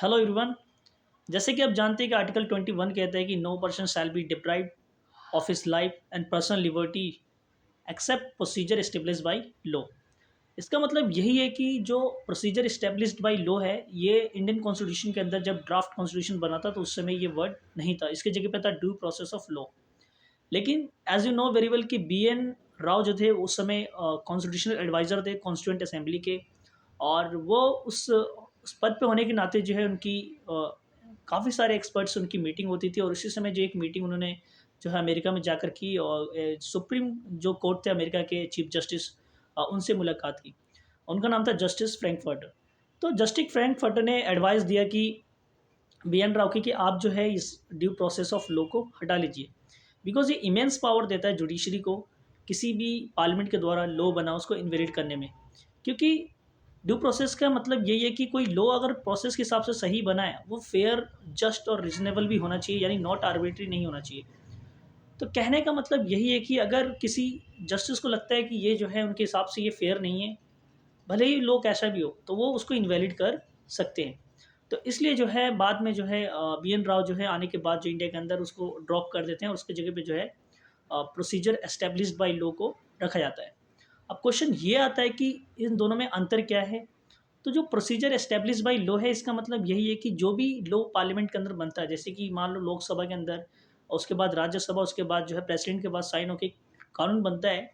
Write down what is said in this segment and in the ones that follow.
Hello everyone. जैसे कि आप जानते हैं कि आर्टिकल 21 कहता है कि no person shall be deprived of his life and personal liberty except procedure establish by law. इसका मतलब यही है कि जो प्रोसीजर एस्टेब्लिश्ड बाय लॉ है, ये इंडियन कॉन्स्टिट्यूशन के अंदर जब ड्राफ्ट कॉन्स्टिट्यूशन बना था तो उस समय ये वर्ड नहीं था, इसके जगह पे था ड्यू प्रोसेस ऑफ लॉ। लेकिन as you know very well कि BN राव जो थे उस समय कॉन्स्टिट्यूशनल एडवाइज़र थे कॉन्स्टिट्यूंट असेंबली के। और वो उस पद पे होने के नाते जो है उनकी काफ़ी सारे एक्सपर्ट्स उनकी मीटिंग होती थी। और उसी समय जो एक मीटिंग उन्होंने जो है अमेरिका में जाकर की और सुप्रीम जो कोर्ट थे अमेरिका के चीफ जस्टिस, उनसे मुलाकात की। उनका नाम था जस्टिस फ्रैंकफर्टर। तो जस्टिस फ्रैंकफर्टर ने एडवाइस दिया कि BN राव की कि आप जो है इस ड्यू प्रोसेस ऑफ लॉ को हटा लीजिए, बिकॉज ये इमेंस पावर देता है जुडिशरी को किसी भी पार्लियामेंट के द्वारा लॉ बना उसको इनवेलिड करने में। क्योंकि ड्यू प्रोसेस का मतलब यही है कि कोई लॉ अगर प्रोसेस के हिसाब से सही बना है वो फेयर, जस्ट और रिजनेबल भी होना चाहिए, यानी नॉट आर्बिट्री नहीं होना चाहिए। तो कहने का मतलब यही है कि अगर किसी जस्टिस को लगता है कि ये जो है उनके हिसाब से ये फेयर नहीं है, भले ही लॉ कैसा भी हो, तो वो उसको इनवैलिड कर सकते हैं। तो इसलिए जो है बाद में जो है BN राव जो है आने के बाद जो इंडिया के अंदर उसको ड्रॉप कर देते हैं और उसके जगह पे जो है प्रोसीजर एस्टेब्लिश्ड बाय लॉ को रखा जाता है। अब क्वेश्चन ये आता है कि इन दोनों में अंतर क्या है। तो जो प्रोसीजर एस्टेब्लिश बाय लॉ है, इसका मतलब यही है कि जो भी लॉ पार्लियामेंट के अंदर बनता है, जैसे कि मान लो लोकसभा के अंदर और उसके बाद राज्यसभा, उसके बाद जो है प्रेसिडेंट के बाद साइन होकर कानून बनता है,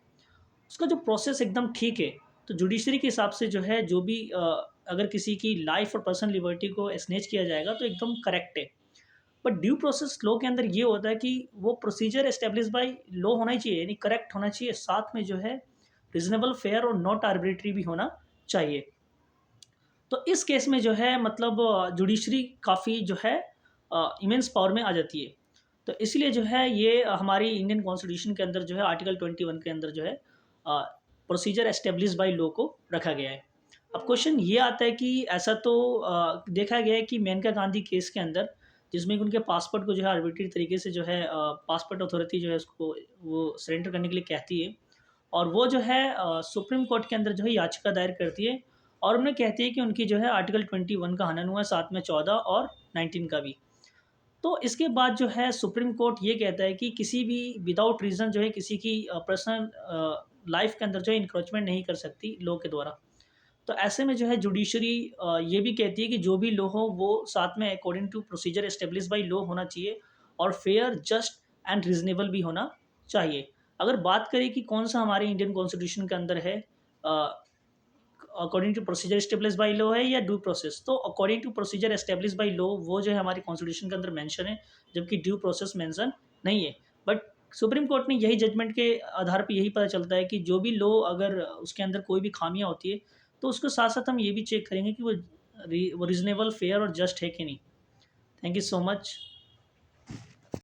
उसका जो प्रोसेस एकदम ठीक है। तो जुडिशरी के हिसाब से जो है जो भी अगर किसी की लाइफ और पर्सनल लिबर्टी को स्नेच किया जाएगा तो एकदम करेक्ट है। बट ड्यू प्रोसेस लॉ के अंदर ये होता है कि वो प्रोसीजर एस्टेब्लिश बाय लॉ होना ही चाहिए, यानी करेक्ट होना चाहिए, साथ में जो है रिजनेबल, फेयर और नॉट आर्बिट्री भी होना चाहिए। तो इस केस में जो है मतलब जुडिशरी काफ़ी जो है इमेंस पावर में आ जाती है। तो इसलिए जो है ये हमारी इंडियन कॉन्स्टिट्यूशन के अंदर जो है आर्टिकल 21 के अंदर जो है प्रोसीजर एस्टेब्लिश बाय लॉ को रखा गया है। अब क्वेश्चन ये आता है कि ऐसा तो देखा गया है कि मेनका गांधी केस के अंदर, जिसमें कि उनके पासपोर्ट को जो है आर्बिट्री तरीके से जो है पासपोर्ट अथॉरिटी जो है उसको वो सरेंडर करने के लिए कहती है। और वो जो है सुप्रीम कोर्ट के अंदर जो है याचिका दायर करती है। और उन्हें कहती है कि उनकी जो है आर्टिकल 21 का हनन हुआ है, साथ में 14 और 19 का भी। तो इसके बाद जो है सुप्रीम कोर्ट ये कहता है कि किसी भी विदाउट रीज़न जो है किसी की पर्सनल लाइफ के अंदर जो है इंक्रोचमेंट नहीं कर सकती लॉ के द्वारा। तो ऐसे में जो है जुडिशरी ये भी कहती है कि जो भी लॉ हो वो साथ में according to procedure establish by law होना चाहिए और फेयर, जस्ट एंड रीजनेबल भी होना चाहिए। अगर बात करें कि कौन सा हमारे इंडियन कॉन्स्टिट्यूशन के अंदर है according to procedure establish by law है या ड्यू प्रोसेस, तो according to procedure establish by law वो जो है हमारे कॉन्स्टिट्यूशन के अंदर मेंशन है, जबकि ड्यू प्रोसेस मेंशन नहीं है। बट सुप्रीम कोर्ट में यही जजमेंट के आधार पर यही पता चलता है कि जो भी लॉ अगर उसके अंदर कोई भी खामियां होती है तो उसके साथ साथ हम ये भी चेक करेंगे कि वो रीजनेबल, फेयर और जस्ट है कि नहीं। Thank you so much.